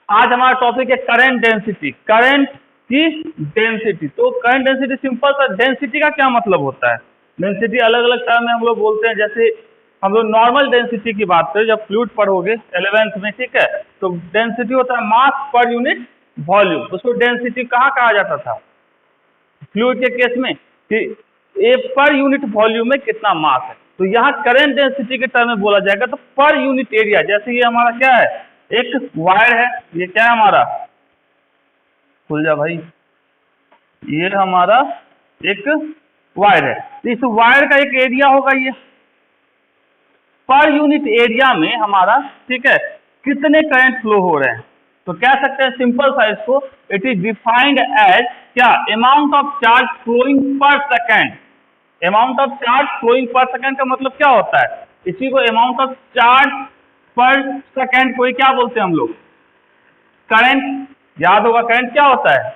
आज हमारा टॉपिक है करंट डेंसिटी। करंट की डेंसिटी, तो करंट डेंसिटी सिंपल सा, डेंसिटी का क्या मतलब होता है? डेंसिटी अलग अलग टर्म में हम लोग बोलते हैं। जैसे हम लोग नॉर्मल डेंसिटी की बात करें, जब फ्लूइड पढ़ोगे 11th में, ठीक है, तो डेंसिटी होता है मास पर यूनिट वॉल्यूम। उसको डेंसिटी कहाँ कहा जाता था फ्लूइड के केस में कि ए पर यूनिट वॉल्यूम में कितना मास है। तो यहाँ करंट डेंसिटी के टर्म में बोला जाएगा तो पर यूनिट एरिया। जैसे ये हमारा क्या है, एक वायर है, ये क्या है हमारा, खुल जा भाई, ये हमारा एक वायर है। तो इस वायर का एक एरिया होगा ये, पर यूनिट एरिया में हमारा, ठीक है, कितने करंट फ्लो हो रहे हैं। तो कह सकते हैं सिंपल सा इसको, इट इज डिफाइंड एज क्या, amount of charge flowing per second. Amount of charge flowing per second का मतलब क्या होता है, इसी को amount of charge per second को क्या बोलते हैं हम लोग, करंट। याद होगा करंट क्या होता है,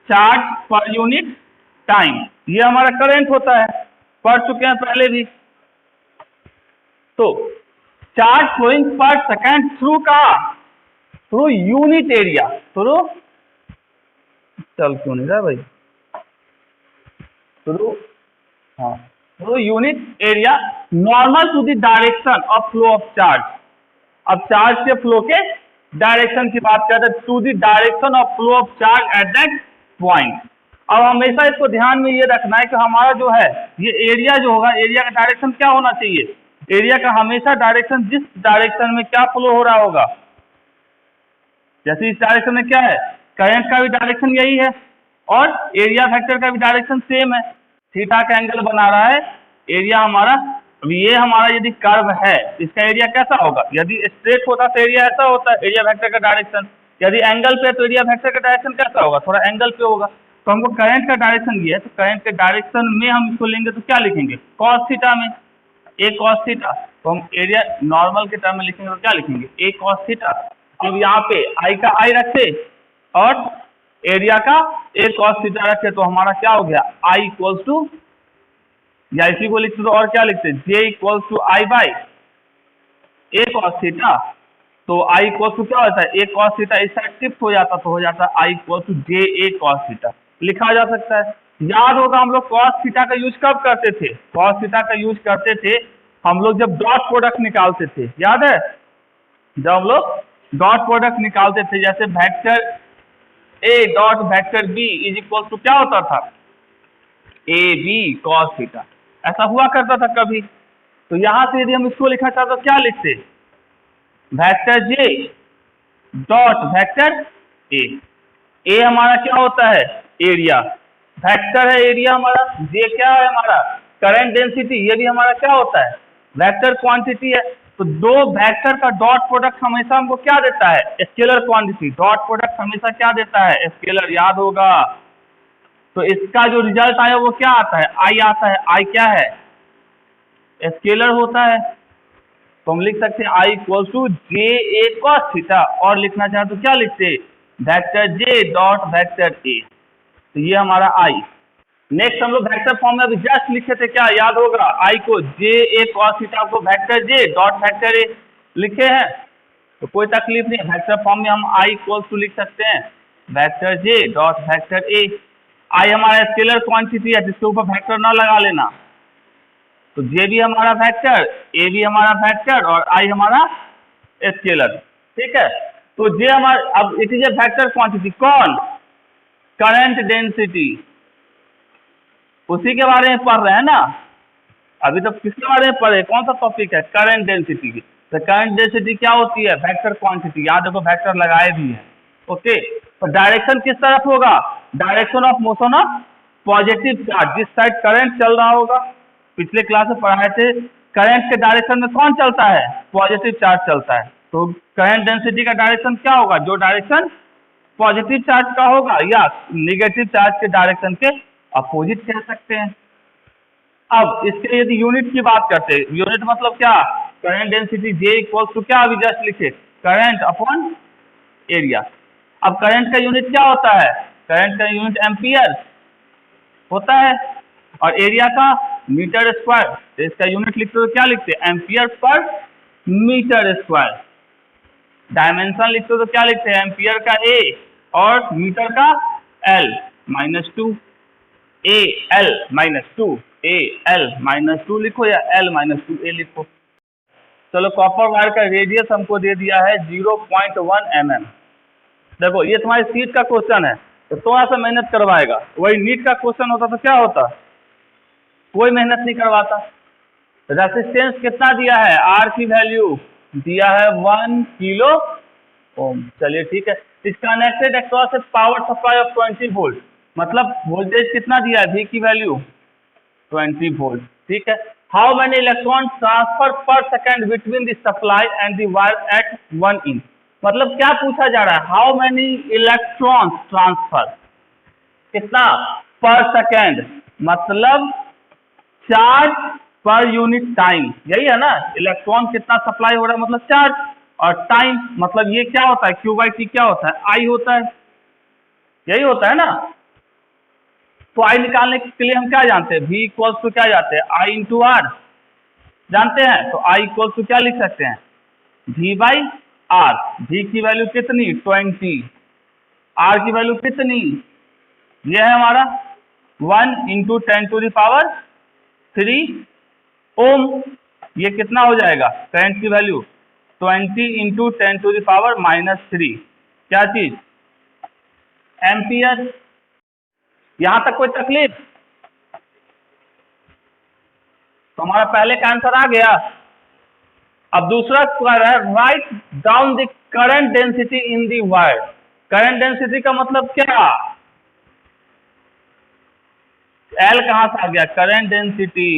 चार्ज पर यूनिट टाइम, ये हमारा करंट होता है, पढ़ चुके हैं पहले भी। तो charge flowing per second through का, थ्रू यूनिट एरिया, थ्रू, चल क्यों नहीं रहा भाई, थ्रू, हाँ, through unit area normal to the direction of flow of charge. अब चार्ज के फ्लो के डायरेक्शन की बात करते हैं, to the direction of flow of charge at that point. अब हमेशा इसको ध्यान में ये रखना है कि हमारा जो है ये एरिया जो होगा, एरिया का डायरेक्शन क्या होना चाहिए, एरिया का हमेशा डायरेक्शन, जिस डायरेक्शन में क्या फ्लो हो रहा होगा। जैसे इस डायरेक्शन में क्या है, करंट का भी डायरेक्शन यही है और एरिया वेक्टर का भी डायरेक्शन सेम है। थीटा का एंगल बना रहा है एरिया हमारा। अब ये हमारा यदि कर्व है, इसका एरिया कैसा होगा, यदि स्ट्रेट होता तो एरिया ऐसा होता है, एरिया वेक्टर का डायरेक्शन। यदि एंगल पे तो एरिया वेक्टर का डायरेक्शन कैसा होगा, थोड़ा एंगल पे होगा। तो हमको करंट का डायरेक्शन ये है, तो करंट के डायरेक्शन में हम इसको लेंगे तो क्या लिखेंगे, कॉस थीटा में, ए कॉस थीटा। तो हम एरिया नॉर्मल के टर्म में लिखेंगे तो क्या लिखेंगे, ए कॉस थीटा। अब यहाँ पे आई का आई रखे और एरिया का ए कॉस थीटा रखे, तो हमारा क्या हो गया, आई इक्वल्स टू, या इसी को लिखते तो और क्या लिखते, J equals to I by A cos theta. तो आई इक्वल्स टू क्या होता है, ए कॉस थीटा, इस साइड शिफ्ट हो जाता तो हो जाता I equals to J A cos theta, लिखा जा सकता है। याद होगा हम लोग कॉस थीटा का यूज कब करते थे, कॉस थीटा का यूज करते थे हम लोग जब डॉट प्रोडक्ट निकालते थे, याद है, जब हम लोग डॉट प्रोडक्ट निकालते थे, जैसे vector A dot vector B is equal to क्या होता था, ए बी कॉस थीटा, ऐसा हुआ करता था कभी। तो यहां से यदि हम इसको लिखा चाहते तो क्या लिखते, वेक्टर जे डॉट वेक्टर ए हमारा क्या होता है, एरिया, वेक्टर है एरिया हमारा, जे क्या है हमारा करंट डेंसिटी, ये भी हमारा क्या होता है, वेक्टर क्वांटिटी है। तो दो वेक्टर का डॉट प्रोडक्ट हमेशा हमको क्या देता है, स्केलर क्वांटिटी। डॉट प्रोडक्ट हमेशा क्या देता है, स्केलर, याद होगा। तो इसका जो रिजल्ट आया वो क्या आता है, आई आता है। आई क्या है, स्केलर होता है। तो हम लिख सकते हैं I equal to J A cos theta, और लिखना चाहे तो क्या लिखते, vector J dot vector A. तो ये हमारा आई। नेक्स्ट हम लोग वेक्टर फॉर्म में अभी जस्ट लिखे थे, क्या याद होगा, आई को जे ए कॉस थीटा को वेक्टर जे डॉट वेक्टर ए लिखे हैं, तो कोई तकलीफ नहीं है। वेक्टर फॉर्म में हम आई इक्वल टू लिख सकते हैं vector J dot vector A. I हमारा स्केलर क्वांटिटी है जिसके ऊपर वेक्टर ना लगा लेना, तो जे भी हमारा वेक्टर, ए भी हमारा वेक्टर और आई हमारा स्केलर, ठीक है। तो जे हमारा, अब it is a vector quantity, कौन, करंट डेंसिटी, उसी के बारे में पढ़ रहे हैं ना अभी तक। किसके बारे में पढ़े, कौन सा टॉपिक है, करंट डेंसिटी की। तो करंट डेंसिटी क्या होती है, वेक्टर क्वांटिटी, याद देखो वेक्टर लगाए भी है, ओके। तो डायरेक्शन किस तरफ होगा, direction of motion of positive charge, जिस साइड करंट चल रहा होगा। पिछले क्लास में पढ़ाए थे करंट के डायरेक्शन में कौन चलता है, पॉजिटिव चार्ज चलता है। तो करंट डेंसिटी का डायरेक्शन क्या होगा, जो डायरेक्शन पॉजिटिव चार्ज का होगा या निगेटिव चार्ज के डायरेक्शन के अपोजिट कह सकते हैं। अब इसके यदि यूनिट की बात करते हैं, यूनिट मतलब क्या, current density J equals to क्या, अभी जस्ट लिखे, करंट अपॉन एरिया। अब करंट का यूनिट क्या होता है, करंट का यूनिट एम्पियर होता है और एरिया का मीटर स्क्वायर। तो इसका यूनिट लिखते हो क्या लिखते हैं, ampere per metre square. Dimension लिखते हो तो क्या लिखते हैं, एम्पियर का ए और मीटर का L -2, A L -2, A L -2 लिखो या एल -2 ए लिखो। चलो कॉपर वायर का रेडियस हमको दे दिया है 0.1 mm। देखो ये तुम्हारी सीट का क्वेश्चन है तो थोड़ा सा मेहनत करवाएगा, वही नीट का क्वेश्चन होता तो क्या होता, कोई मेहनत नहीं करवाता। रेसिस्टेंस कितना दिया है, आर की वैल्यू दिया है 1 किलो ओम। चलिए ठीक है, इस connected across A power supply of 20 volt, मतलब वोल्टेज कितना दिया है, वी की वैल्यू 20 वोल्ट। ठीक है, हाउ मेनी इलेक्ट्रॉन ट्रांसफर पर second between the supply and the wire eight 1 inch, मतलब क्या पूछा जा रहा है, हाउ मेनी इलेक्ट्रॉन ट्रांसफर, कितना पर सेकेंड, मतलब चार्ज पर यूनिट टाइम, यही है ना, इलेक्ट्रॉन कितना सप्लाई हो रहा है मतलब चार्ज, और टाइम मतलब ये क्या होता है, Q/T क्या होता है, आई होता है, यही होता है ना। तो आई निकालने के लिए हम क्या जानते हैं, V इक्वल्स टू क्या जानते हैं, I इंटू आर जानते हैं, तो I इक्वल्स टू क्या लिख सकते हैं, V/R। V की वैल्यू कितनी 20, R की वैल्यू कितनी, ये है हमारा 1 इंटू 10⁻³ ओम। ये कितना हो जाएगा, करंट की वैल्यू 20 इंटू 10⁻⁻³ क्या चीज, एम्पियर। यहां तक कोई तकलीफ, तो हमारा पहले का आंसर आ गया। अब दूसरा स्क्वायर है, write down the current density in the wire. Current density का मतलब क्या, एल कहां से आ गया, current density,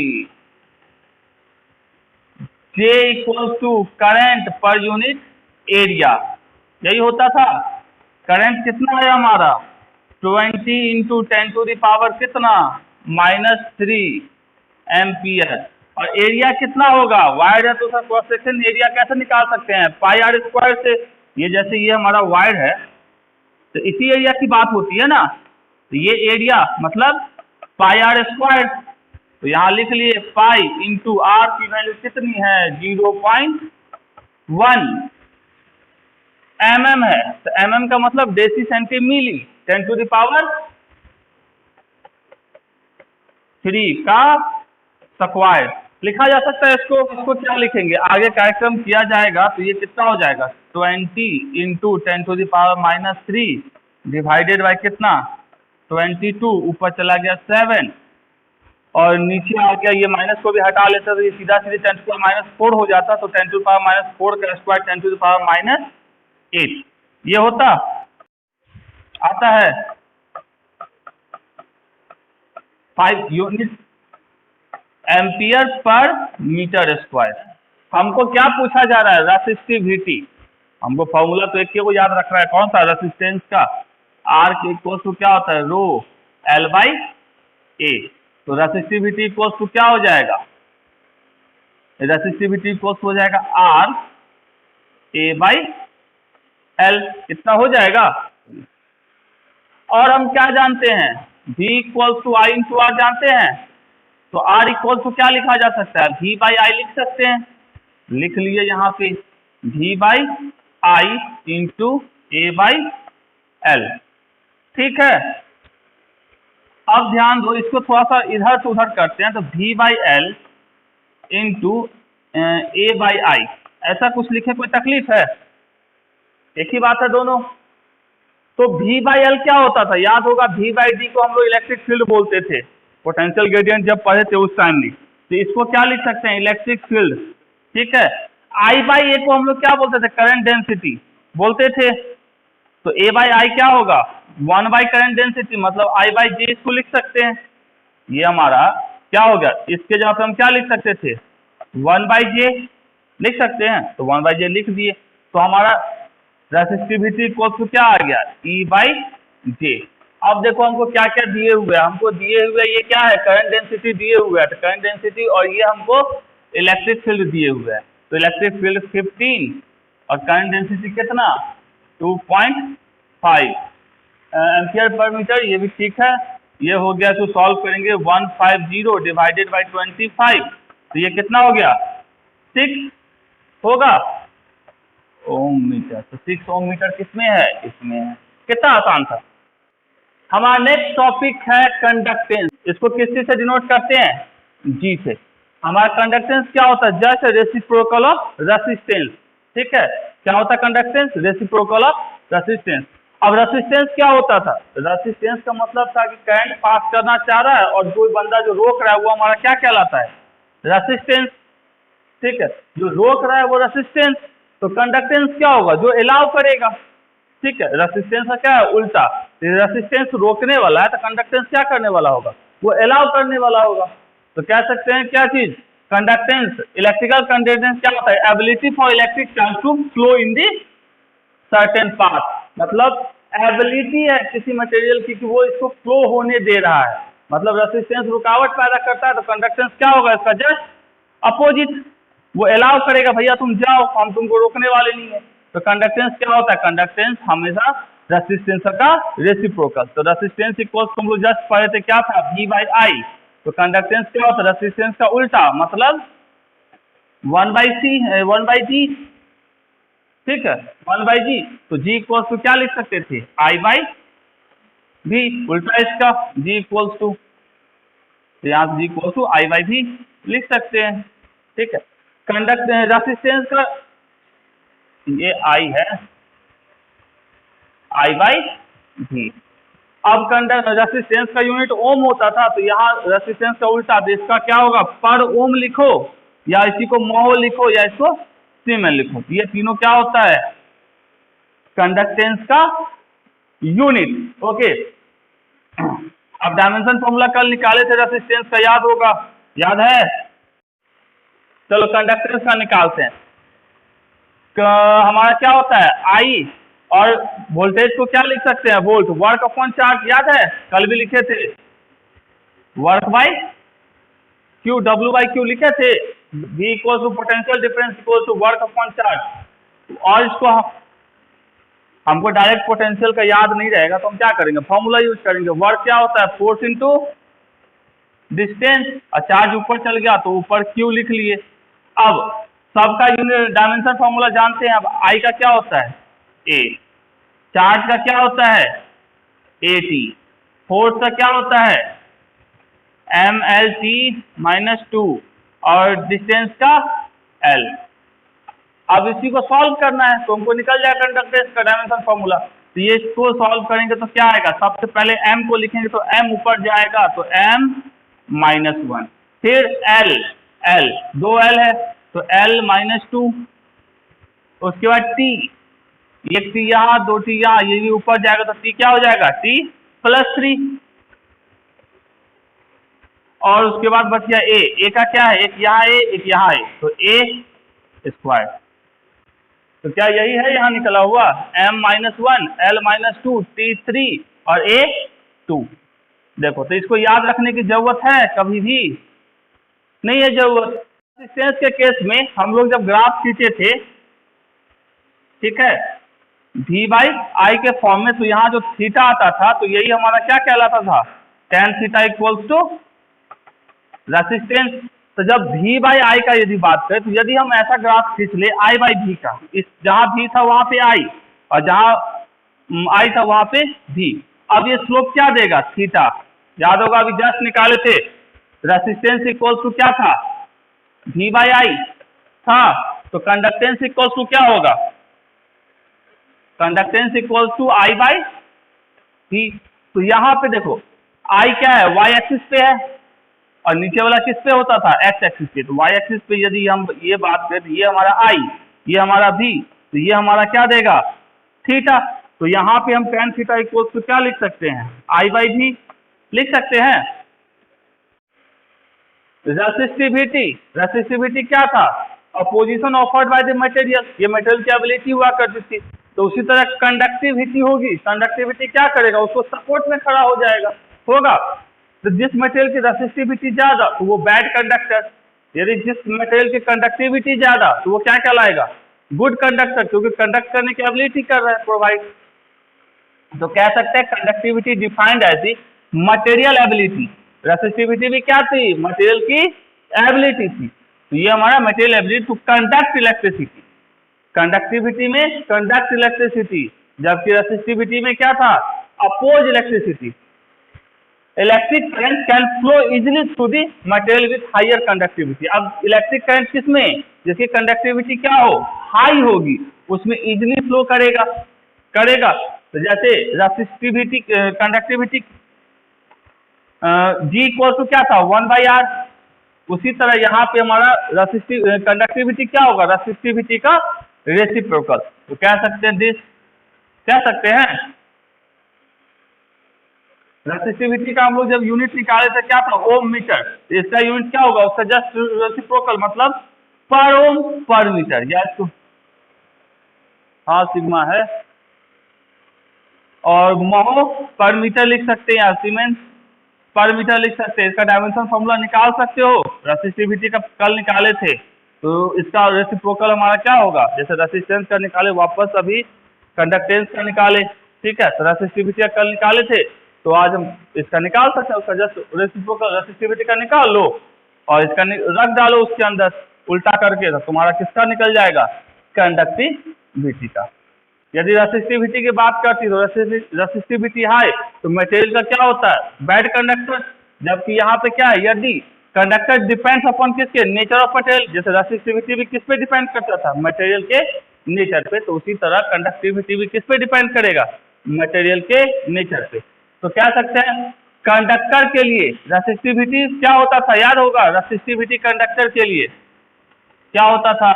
J equals to current per unit area, यही होता था। करंट कितना है हमारा 20 इंटू 10⁻³ कितना -3 एम्पियर, और एरिया कितना होगा, वायर है तो उसका क्रॉस सेक्शन एरिया कैसे निकाल सकते हैं, πr² से। ये जैसे ये हमारा वायर है तो इसी एरिया की बात होती है ना, तो ये एरिया मतलब πr², तो यहाँ लिख लिए पाई इंटू आर की वैल्यू कितनी है 0.1 mm है, तो mm का मतलब डेसी सेंटीमीली 10⁻³ का स्क्वायर लिखा जा सकता है। इसको क्या लिखेंगे, आगे कार्यक्रम किया जाएगा तो ये कितना हो जाएगा 20 इंटू 10⁻³ डिवाइडेड बाय कितना 22, ऊपर चला गया 7 और नीचे आ गया, ये माइनस को भी हटा लेते तो ये सीधा 10⁻⁴ हो जाता, तो 10⁻⁴ का स्क्वायर 10⁻⁸ ये होता, आता है 5 unit ampere per metre square. हमको क्या पूछा जा रहा है, रेसिस्टिविटी, हमको फॉर्मूला तो एक को याद रखना है, कौन सा, रेसिस्टेंस का, आर के इक्वल टू क्या होता है रो L/A, तो रेसिस्टिविटी इक्वल्स टू क्या हो जाएगा, रेसिस्टिविटी इक्वल्स हो जाएगा RA/L, इतना हो जाएगा। और हम क्या जानते हैं, V equals to I into R जानते हैं, तो R इक्वल्स टू क्या लिखा जा सकता है, V/I लिख सकते हैं, लिख लिए यहाँ पे V/I इंटू A/L। ठीक है, अब ध्यान दो, इसको थोड़ा सा इधर से उधर करते हैं, तो V/L इंटू A/I ऐसा कुछ लिखे, कोई तकलीफ है, एक ही बात है दोनों। तो V/L क्या होता था, याद होगा V/D को हम लोग इलेक्ट्रिक फील्ड बोलते थे, पोटेंशियल ग्रेडियंट जब पढ़े थे उस टाइम में, तो इसको क्या लिख सकते हैं, इलेक्ट्रिक फील्ड। ठीक है, I/A को हम लोग क्या बोलते थे, करंट डेंसिटी बोलते थे, तो A/I क्या होगा 1 करंट डेंसिटी, मतलब I/J इसको लिख सकते हैं। ये हमारा क्या हो गया, इसके जगह पे हम क्या लिख सकते थे 1/J लिख सकते हैं, तो 1/J लिख दिए, तो हमारा रेसिस्टिविटी इक्वल टू क्या आ गया E/J। अब देखो हमको क्या क्या दिए हुए हैं, हमको दिए हुए ये क्या है, करंट डेंसिटी दिए हुए है, तो करंट डेंसिटी, और ये हमको इलेक्ट्रिक फील्ड दिए हुए हैं, तो इलेक्ट्रिक फील्ड 15 और करंट डेंसिटी कितना 2.5 एम्पियर पर मीटर, ये भी ठीक है। ये हो गया, तो सॉल्व करेंगे 150 डिवाइडेड बाय 25, तो ये कितना हो गया 6 होगा। ओम मीटर। तो 6 ओम मीटर किसमें है? इसमें है। कितना आसान था। हमारा नेक्स्ट टॉपिक है कंडक्टेंस। इसको किस चीज से डिनोट करते हैं? जी से। हमारा कंडक्टेंस क्या होता है? Just reciprocal of resistance. ठीक है, क्या होता है कंडक्टेंस? Reciprocal of resistance. अब रेसिस्टेंस क्या होता था? रेसिस्टेंस का मतलब था कि करंट पास करना चाह रहा है और कोई बंदा जो रोक रहा है वो हमारा क्या कहलाता है? रेसिस्टेंस। ठीक है, जो रोक रहा है वो रेसिस्टेंस। तो कंडक्टेंस क्या होगा? जो अलाउ करेगा। ठीक है, रेसिस्टेंस का क्या है? उल्टा। रेसिस्टेंस रोकने वाला है तो कंडक्टेंस क्या करने वाला होगा? वो अलाउ करने वाला होगा। तो कह सकते हैं क्या चीज? कंडक्टेंस। इलेक्ट्रिकल कंडक्टेंस क्या होता है? Ability for electric charge to flow in the certain path. मतलब एबिलिटी है किसी मटेरियल की कि वो इसको फ्लो होने दे रहा है। मतलब रेसिस्टेंस रुकावट पैदा करता है तो कंडक्टेंस क्या होगा? इसका जस्ट अपोजिट। वो अलाउ करेगा, भैया तुम जाओ, हम तुमको रोकने वाले नहीं है। तो कंडक्टेंस क्या होता है? कंडक्टेंस हमेशा रेसिस्टेंस का रेसिप्रोकल। तो रेसिस्टेंस इक्वल्स हम लोग जस्ट पढ़े थे क्या था? V by I. तो कंडक्टेंस क्या होता है? रेसिस्टेंस का उल्टा, मतलब 1 बाई सी, 1 बाई जी। ठीक है, 1 बाई जी। तो G इक्वल्स टू क्या लिख सकते थे? I by V। उल्टा इसका G इक्वल्स टू, तो यहाँ G equals to I by V लिख सकते हैं। ठीक है, कंडक्ट रेसिस्टेंस का ये I है, I बाई V। अब कंडक्ट रेसिस्टेंस का यूनिट ओम होता था तो यहाँ रेसिस्टेंस का उल्टा, तो इसका क्या होगा? पर ओम लिखो या इसी को मोह लिखो या इसको सीमेन लिखो। ये तीनों क्या होता है? कंडक्टेंस का यूनिट। ओके, अब डायमेंशन फॉर्मूला कल निकाले थे रेसिस्टेंस का, याद होगा? याद है? चलो कंडक्टेंस का निकालते हैं। हमारा क्या होता है? आई, और वोल्टेज को क्या लिख सकते हैं? वोल्ट। वर्क अपॉन चार्ज, याद है? कल भी लिखे थे, work by Q, W by Q लिखे थे। V equal to potential difference equal to work upon charge. और इसको हमको डायरेक्ट पोटेंशियल का याद नहीं रहेगा तो हम क्या करेंगे? फॉर्मूला यूज करेंगे। वर्क क्या होता है? फोर्स इंटू डिस्टेंस, और चार्ज ऊपर चल गया तो ऊपर क्यू लिख लिए। अब सबका यूनिट डायमेंशन फॉर्मूला जानते हैं। अब आई का क्या होता है? ए। चार्ज का क्या होता है? AT। फोर्स का क्या होता है? MLT-2, और डिस्टेंस का L। अब इसी को सॉल्व करना है तो हमको निकल जाएगा कंडक्टेंस का डायमेंशन फॉर्मूला। तो ये इसको सॉल्व करेंगे तो क्या आएगा? सबसे पहले M को लिखेंगे तो M ऊपर जाएगा तो M-1, फिर L, दो L है तो L-2, उसके बाद T, एक T यहाँ, दो T यहाँ, ये भी ऊपर जाएगा तो T क्या हो जाएगा? T+3। और उसके बाद बच गया ए का क्या है? एक यहाँ ए, एक यहाँ ए, तो A²। तो क्या यही है यहाँ निकला हुआ? M-1, L-2, T3 और A2। देखो, तो इसको याद रखने की जरूरत है? कभी भी नहीं है जरूरत। रेसिस्टेंस के केस में हम लोग जब ग्राफ खींचे थे, ठीक है, V बाई आई के फॉर्म में, तो यहाँ जो थीटा आता था तो यही हमारा क्या कहलाता था? tan theta equals to resistance. तो जब V बाई आई का यदि बात करें तो यदि हम ऐसा ग्राफ खींच ले I बाई V का, इस जहां V था वहां पे I, और जहां I था वहां पे V। अब ये स्लोप क्या देगा? थीटा। याद होगा अभी जस्ट निकाले थे, रेसिस्टेंस इक्वल्स टू क्या था? V बाई आई था। तो कंडक्टेंस इक्वल्स टू क्या होगा? Conductance equals to I by V। तो यहाँ पे देखो, I क्या है? Y एक्सिस पे है, और नीचे वाला किस पे होता था? X एक्सिस पे। तो Y एक्सिस पे यदि हम ये बात करें तो ये हमारा I, ये हमारा V, तो ये हमारा क्या देगा? थीटा। तो यहाँ पे हम tan थीटा इक्वल टू क्या लिख सकते हैं? I बाई V लिख सकते हैं। रेसिस्टिविटी क्या था? Opposition offered by the material. ये मटेरियल की एबिलिटी हुआ करती थी। तो उसी तरह कंडक्टिविटी होगी। कंडक्टिविटी क्या करेगा? उसको सपोर्ट में खड़ा हो जाएगा, होगा। तो जिस मटेरियल की रेसिस्टिविटी ज्यादा तो वो बैड कंडक्टर, यदि जिस मटेरियल की कंडक्टिविटी ज्यादा तो वो क्या कहलाएगा? गुड कंडक्टर, क्योंकि कंडक्ट करने की एबिलिटी कर रहा है, प्रोवाइड। तो कह सकते हैं conductivity defined as the material ability. Resistivity भी क्या थी? मटेरियल की एबिलिटी थी। तो ये हमारा material ability to conduct electricity. Conductivity में कंडक्ट इलेक्ट्रिसिटी, जबकि रेसिस्टिविटी में क्या था, oppose electricity. Electric current can flow easily through the material with higher conductivity. अब इलेक्ट्रिक करंट किसमें, जिसकी कंडक्टिविटी क्या हो, हाई होगी, उसमें इजिली फ्लो करेगा। तो जैसे resistivity conductivity G equal to क्या था, 1/r। उसी तरह यहाँ पे हमारा कंडक्टिविटी क्या होगा, रेसिस्टिविटी का रेसिप्रोकल। तो कह सकते हैं रेसिस्टिविटी का हम लोग जब यूनिट निकाले थे क्या था, ओम मीटर। इसका यूनिट क्या होगा, उसका जस्ट रेसिप्रोकल मतलब पर ओम पर मीटर, या इसको हाँ सिग्मा है, और महो पर मीटर लिख सकते हैं, या सीमेंस पर मीटर लिख सकते हैं। इसका डायमेंशन फॉर्मूला निकाल सकते हो, रेसिस्टिविटी का कल निकाले थे, तो इसका रेसिप्रोकल हमारा क्या होगा, जैसे रेसिस्टेंस का निकाले वापस अभी कंडक्टेंस का निकाले, ठीक है। तो रेसिस्टिविटी का कल निकाले थे, तो आज हम इसका निकाल सकते हैं, उसका जस्ट रेसिप्रोकल रेसिस्टिविटी का निकाल लो और इसका रख डालो उसके अंदर उल्टा करके, तो तुम्हारा किसका निकल जाएगा, कंडक्टिविटी का। यदि रेसिस्टिविटी की बात करती तो रेसिस्टिविटी हाई तो मटेरियल का क्या होता है, बैड कंडक्टर। जबकि यहाँ पे क्या है, यदि कंडक्टर डिपेंड्स अपॉन किसके, नेचर ऑफ मटेरियल। जैसे रेसिस्टिविटी भी किस पे डिपेंड करता था, मटेरियल के नेचर पे, तो उसी तरह कंडक्टिविटी भी किस पे डिपेंड करेगा, मटेरियल के नेचर पे। तो कह सकते हैं कंडक्टर के लिए रेसिस्टिविटी क्या होता था, याद होगा, रेसिस्टिविटी कंडक्टर के लिए क्या होता था,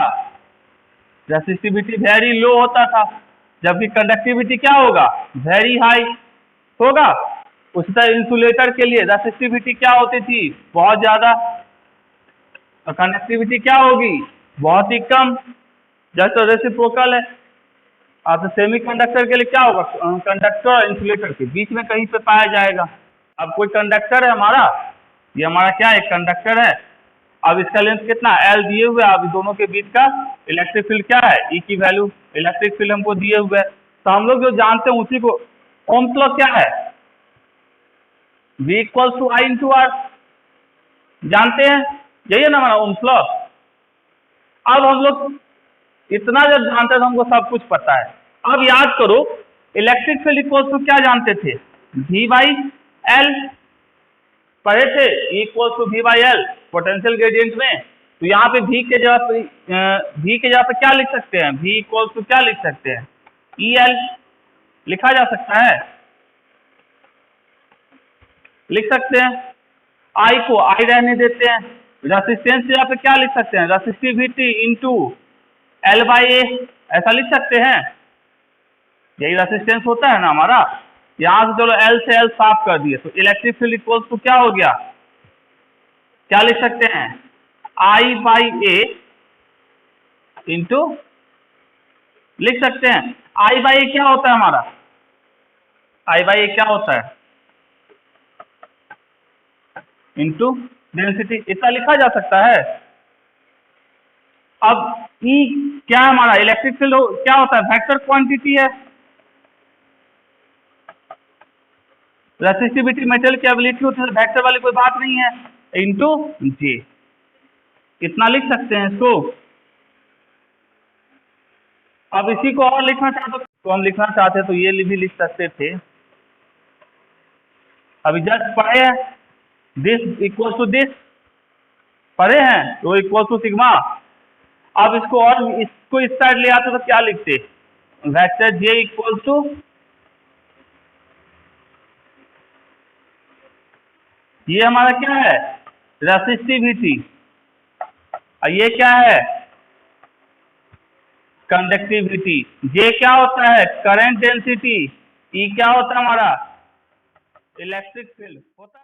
रेसिस्टिविटी वेरी लो होता था, जबकि कंडक्टिविटी क्या होगा, वेरी हाई होगा। उसी तरह इंसुलेटर के लिए रेसिस्टिविटी क्या होती थी, बहुत ज्यादा, और कंडक्टिविटी क्या होगी, बहुत ही कम, जैसे रेसिप्रोकल है। अब सेमीकंडक्टर के लिए क्या होगा, कंडक्टर और इंसुलेटर के बीच में कहीं पे पाया जाएगा। अब कोई कंडक्टर है हमारा, ये हमारा क्या है, कंडक्टर है। अब इसका लेंथ कितना, L दिए हुए, अब दोनों के बीच का इलेक्ट्रिक फील्ड क्या है, E की वैल्यू, इलेक्ट्रिक फील्ड हमको दिए हुए है। तो हम लोग जो जानते हैं उसी को, ओम्स लॉ क्या है, V = I × R, जानते हैं, यही है ना हमारा ओम्स लॉ। अब हम लोग इतना जब जानते हैं तो हमको सब कुछ पता है। अब याद करो, इलेक्ट्रिक फील्ड इक्वल टू क्या जानते थे, V/L पढ़े थे, E = V/L पोटेंशियल ग्रेडियंट में। तो यहाँ पे V के जगह पे क्या लिख सकते हैं, V = क्या लिख सकते हैं, EL लिखा जा सकता है, लिख सकते हैं। I को I रहने देते हैं, रेसिस्टेंस की जगह पे क्या लिख सकते हैं, रेसिस्टिविटी इंटू L/A ऐसा लिख सकते हैं, यही रेसिस्टेंस होता है ना हमारा। यहां से चलो L से L साफ कर दिए, तो इलेक्ट्रिक फील्ड इक्वल टू क्या हो गया, क्या लिख सकते हैं, I/A इंटू, लिख सकते हैं I/A क्या होता है हमारा, I/A क्या होता है, इंटू डेंसिटी, इतना लिखा जा सकता है। अब E क्या है हमारा, इलेक्ट्रिक फील्ड क्या होता है, वेक्टर क्वांटिटी है। रेसिस्टिविटी मेटेरियल की एबिलिटी होती है, वेक्टर वाली कोई बात नहीं है, इंटू J, इतना लिख सकते हैं इसको। अब इसी को और लिखना चाहते तो हम लिखना चाहते तो ये भी लिख सकते थे। अभी जस्ट पढ़े हैं, दिस इक्वल टू दिस पढ़े हैं, तो इक्वल टू सिग्मा। अब इसको और इसको इस साइड ले आते तो क्या लिखते, वेक्टर J इक्वल टू, ये हमारा क्या है, रेसिस्टिविटी, ये क्या है, कंडक्टिविटी। J क्या होता है, करंट डेंसिटी, E क्या होता है हमारा, इलेक्ट्रिक फील्ड होता है।